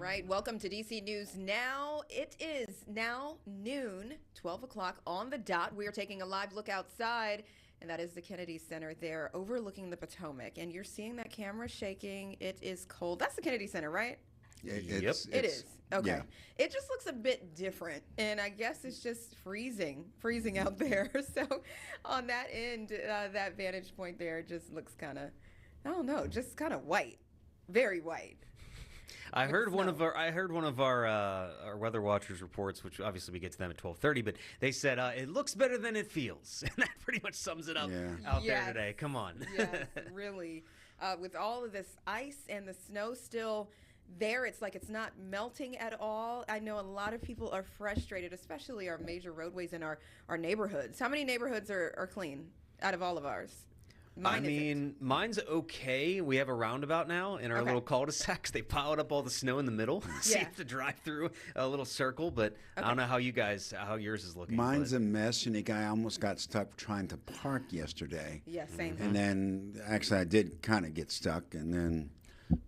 right, welcome to DC News Now. It is now noon, 12 o'clock on the dot. We are taking a live look outside, and that is the Kennedy Center there overlooking the Potomac. And you're seeing that camera shaking. It is cold. That's the Kennedy Center, right? It is. Okay. Yeah. It just looks a bit different, and I guess it's just freezing out there. So on that end, that vantage point there just looks kind of, I don't know, just kind of white, very white. I heard one of our weather watchers reports, which obviously we get to them at 12:30, but they said it looks better than it feels, and that pretty much sums it up out there today. Come on. Yes, really. With all of this ice and the snow still there, it's like it's not melting at all. I know a lot of people are frustrated, especially our major roadways in our neighborhoods. How many neighborhoods are clean out of all of ours? Mine's okay. We have a roundabout now in our little cul-de-sacs. They piled up all the snow in the middle, so you have to drive through a little circle. But I don't know how yours is looking. Mine's a mess, and I almost got stuck trying to park yesterday. Yeah, same. And then actually I did kind of get stuck, and then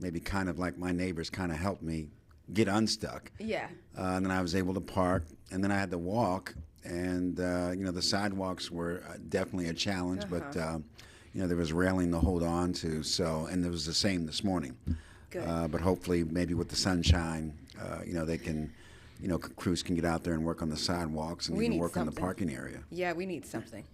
maybe kind of like my neighbors kind of helped me get unstuck. Yeah. And then I was able to park, and then I had to walk, and the sidewalks were definitely a challenge, but. There was railing to hold on to, and it was the same this morning. Good. But hopefully, maybe with the sunshine, they can, crews can get out there and work on the sidewalks and even work on the parking area. Yeah, we need something.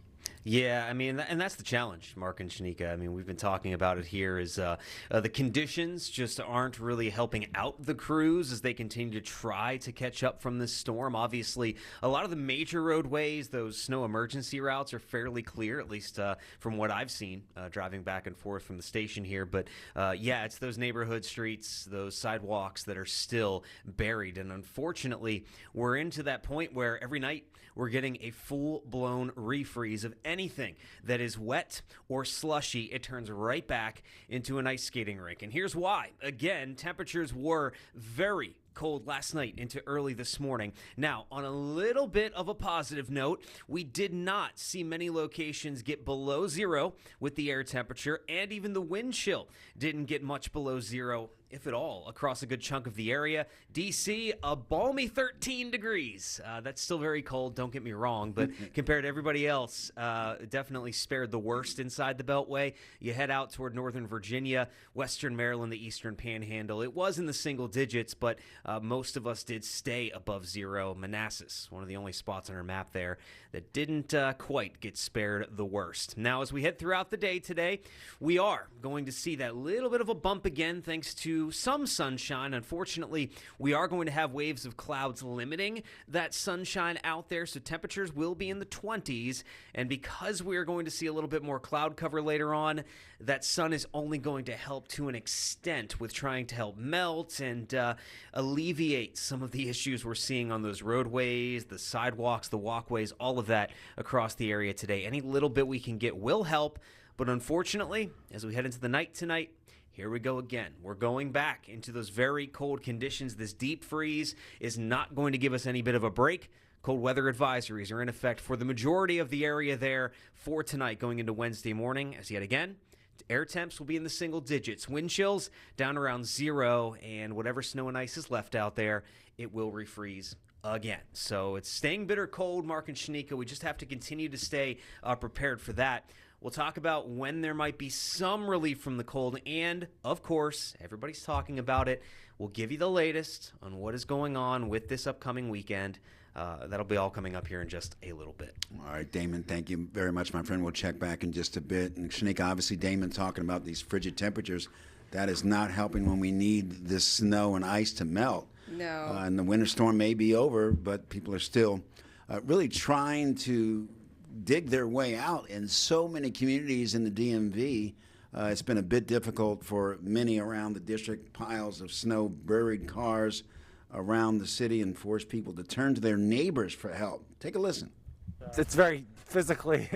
Yeah, and that's the challenge, Mark and Shanika. We've been talking about it here is the conditions just aren't really helping out the crews as they continue to try to catch up from this storm. Obviously, a lot of the major roadways, those snow emergency routes are fairly clear, at least from what I've seen driving back and forth from the station here. But it's those neighborhood streets, those sidewalks that are still buried. And unfortunately, we're into that point where every night we're getting a full-blown refreeze of anything that is wet or slushy. It turns right back into an ice skating rink. And here's why. Again, temperatures were very cold last night into early this morning. Now, on a little bit of a positive note, we did not see many locations get below zero with the air temperature, and even the wind chill didn't get much below zero, if at all, across a good chunk of the area. DC, a balmy 13 degrees. That's still very cold, don't get me wrong, but compared to everybody else, definitely spared the worst inside the Beltway. You head out toward Northern Virginia, Western Maryland, the Eastern Panhandle. It was in the single digits, but most of us did stay above zero. Manassas, one of the only spots on our map there that didn't quite get spared the worst. Now, as we head throughout the day today, we are going to see that little bit of a bump again thanks to some sunshine. Unfortunately, we are going to have waves of clouds limiting that sunshine out there, so temperatures will be in the 20s. And because we are going to see a little bit more cloud cover later on, that sun is only going to help to an extent with trying to help melt and alleviate some of the issues we're seeing on those roadways, the sidewalks, the walkways, all of that across the area today. Any little bit we can get will help, but unfortunately, as we head into the night tonight, here we go again. We're going back into those very cold conditions. This deep freeze is not going to give us any bit of a break. Cold weather advisories are in effect for the majority of the area there for tonight going into Wednesday morning, as yet again, air temps will be in the single digits. Wind chills down around zero, and whatever snow and ice is left out there, it will refreeze again. So it's staying bitter cold, Mark and Shanika. We just have to continue to stay prepared for that. We'll talk about when there might be some relief from the cold, and, of course, everybody's talking about it. We'll give you the latest on what is going on with this upcoming weekend. That'll be all coming up here in just a little bit. All right, Damon, thank you very much, my friend. We'll check back in just a bit. And Shanika, obviously, Damon talking about these frigid temperatures. That is not helping when we need this snow and ice to melt. No. And the winter storm may be over, but people are still really trying to dig their way out in so many communities in the DMV. It's been a bit difficult for many around the district. Piles of snow, buried cars around the city, and forced people to turn to their neighbors for help. Take a listen. It's very physically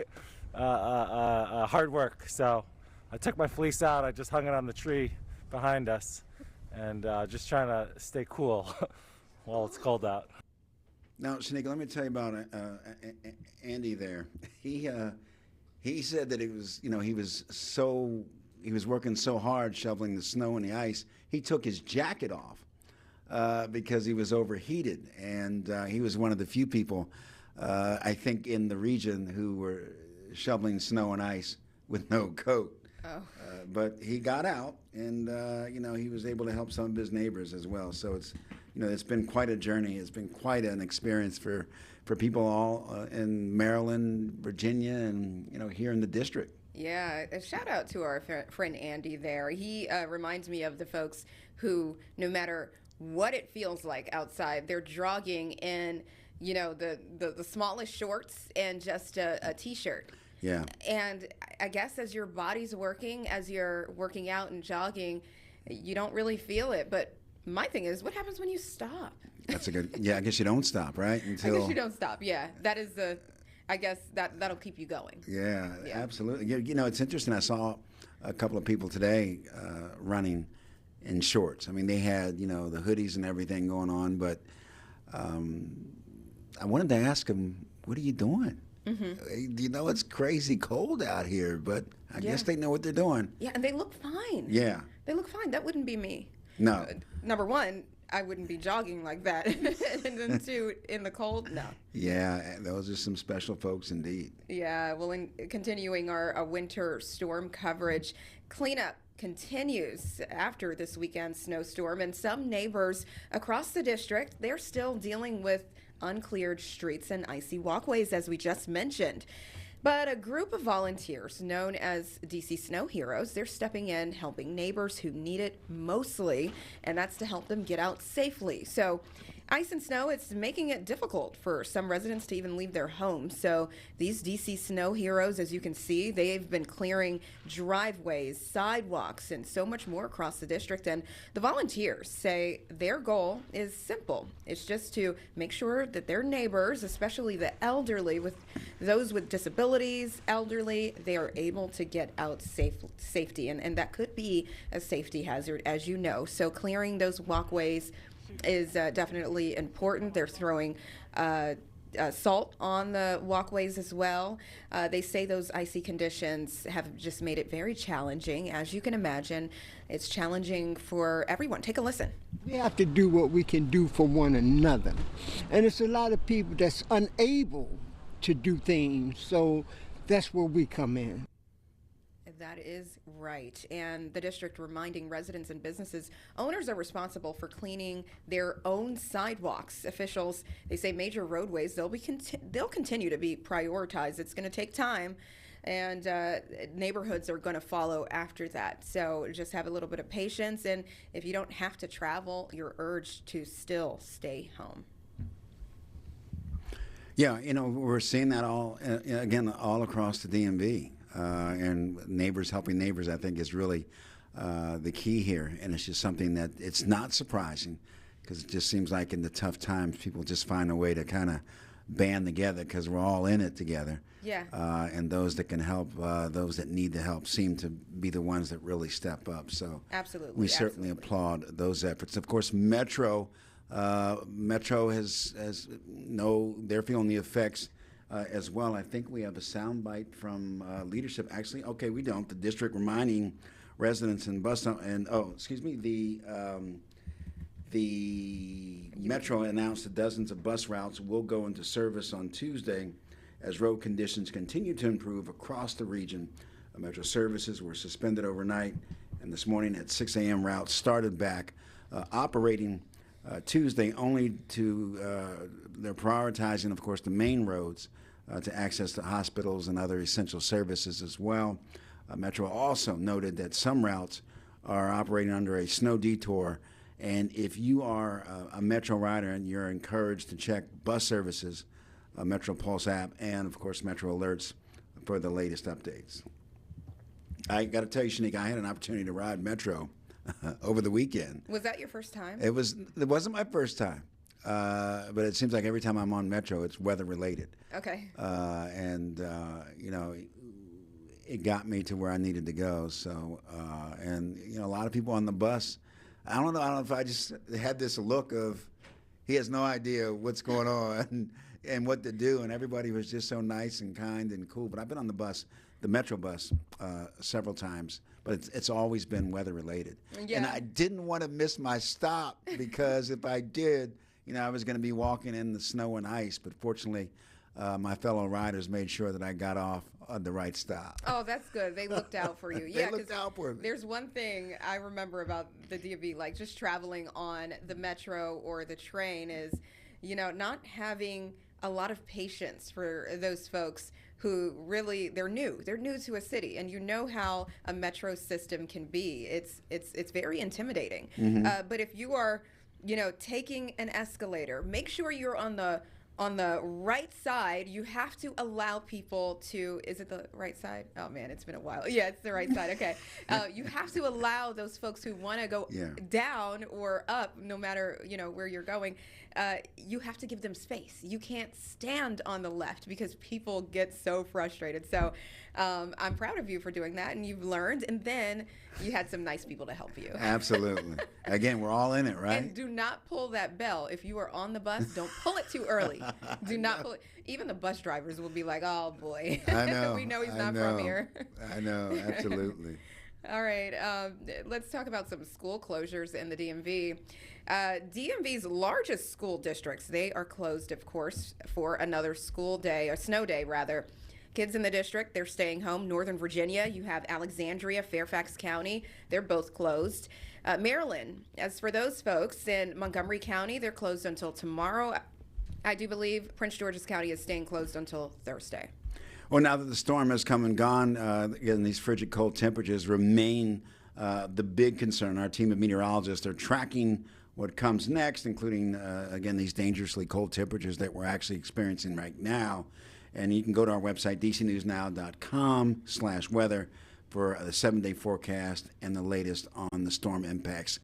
hard work. So I took my fleece out. I just hung it on the tree behind us, and just trying to stay cool while it's cold out. Now, Shanika, let me tell you about Andy there. He said that he was working so hard shoveling the snow and the ice, he took his jacket off because he was overheated, and he was one of the few people, I think, in the region who were shoveling snow and ice with no coat. Oh. But he got out, and he was able to help some of his neighbors as well. So it's been quite a journey. It's been quite an experience for people all in Maryland, Virginia, and here in the district. Yeah, a shout out to our friend Andy there. He reminds me of the folks who, no matter what it feels like outside, they're jogging in, the smallest shorts and just a t-shirt. Yeah. And I guess as your body's working, as you're working out and jogging, you don't really feel it. But my thing is, what happens when you stop? That's a good, yeah, I guess you don't stop, right? I guess you don't stop, yeah. That is I guess that'll keep you going. Yeah, absolutely. It's interesting. I saw a couple of people today running in shorts. I mean, they had, the hoodies and everything going on, but I wanted to ask them, what are you doing? Mm-hmm. It's crazy cold out here, but I guess they know what they're doing. Yeah, and they look fine. Yeah. They look fine. That wouldn't be me. No. Number one, I wouldn't be jogging like that. And then two, in the cold, no. Yeah, those are some special folks indeed. Yeah, well, in continuing our winter storm coverage, cleanup continues after this weekend's snowstorm, and some neighbors across the district, they're still dealing with uncleared streets and icy walkways, as we just mentioned. But a group of volunteers known as DC Snow Heroes, they're stepping in, helping neighbors who need it mostly, and that's to help them get out safely. So ice and snow, it's making it difficult for some residents to even leave their homes. So these DC Snow Heroes, as you can see, they've been clearing driveways, sidewalks, and so much more across the district. And the volunteers say their goal is simple. It's just to make sure that their neighbors, especially the elderly, with those with disabilities, elderly, they are able to get out safety. And that could be a safety hazard, as you know. So clearing those walkways is definitely important. They're throwing salt on the walkways as well. They say those icy conditions have just made it very challenging. As you can imagine, it's challenging for everyone. Take a listen. We have to do what we can do for one another. And it's a lot of people that's unable to do things, so that's where we come in. That is right. And the district reminding residents and businesses, owners are responsible for cleaning their own sidewalks. Officials, they say major roadways, they'll continue to be prioritized. It's going to take time, and neighborhoods are going to follow after that. So just have a little bit of patience, and if you don't have to travel, you're urged to still stay home. Yeah, we're seeing that all across the DMV. And neighbors helping neighbors, I think, is really the key here. And it's just something that it's not surprising, because it just seems like in the tough times, people just find a way to kind of band together, because we're all in it together. Yeah. And those that can help, those that need the help, seem to be the ones that really step up. So absolutely, we certainly applaud those efforts. Of course, Metro has they're feeling the effects as well. I think we have a soundbite from leadership. Actually, okay, we don't. The district reminding residents and the Metro announced that dozens of bus routes will go into service on Tuesday as road conditions continue to improve across the region. Metro services were suspended overnight, and this morning at 6 a.m. routes started back operating Tuesday, only to they're prioritizing, of course, the main roads to access to hospitals and other essential services as well. Metro also noted that some routes are operating under a snow detour, and if you are a Metro rider, and you're encouraged to check bus services, Metro Pulse app, and of course Metro Alerts for the latest updates. I got to tell you, Shanique, I had an opportunity to ride Metro over the weekend. Was that your first time? It wasn't my first time, but it seems like every time I'm on Metro, it's weather related. Okay. It got me to where I needed to go. So, a lot of people on the bus, I don't know if I just had this look of, he has no idea what's going on and what to do, and everybody was just so nice and kind and cool. But I've been on the Metro bus, several times. but it's always been weather related. And Yeah. I didn't want to miss my stop because if I did, I was going to be walking in the snow and ice. But fortunately, my fellow riders made sure that I got off at the right stop. Oh, that's good. They looked out for you. They Yeah, looked 'cause out for me. there's one thing I remember about the DMV, like just traveling on the metro or the train is, not having a lot of patience for those folks who really they're new to a city, and how a metro system can be. It's very intimidating. But if you are taking an escalator, make sure you're on the right side. You have to allow people to, is it the right side? Oh man, it's been a while. Yeah, it's the right side. Okay. You have to allow those folks who want to go down or up, no matter, where you're going. You have to give them space. You can't stand on the left because people get so frustrated. So I'm proud of you for doing that, and you've learned, and then you had some nice people to help you. Absolutely. Again, we're all in it, right? And do not pull that bell. If you are on the bus, don't pull it too early. Do not pull it. Even the bus drivers will be like, oh boy. I know. We know he's I not know. from here. I know, absolutely. All right, let's talk about some school closures in the DMV. DMV's largest school districts, they are closed, of course, for another school day, or snow day, rather. Kids in the district, they're staying home. Northern Virginia, you have Alexandria, Fairfax County, they're both closed. Maryland, as for those folks in Montgomery County, they're closed until tomorrow. I do believe Prince George's County is staying closed until Thursday. Well, now that the storm has come and gone, again, these frigid cold temperatures remain the big concern. Our team of meteorologists are tracking what comes next, including, again, these dangerously cold temperatures that we're actually experiencing right now. And you can go to our website, dcnewsnow.com/weather for the 7-day forecast and the latest on the storm impacts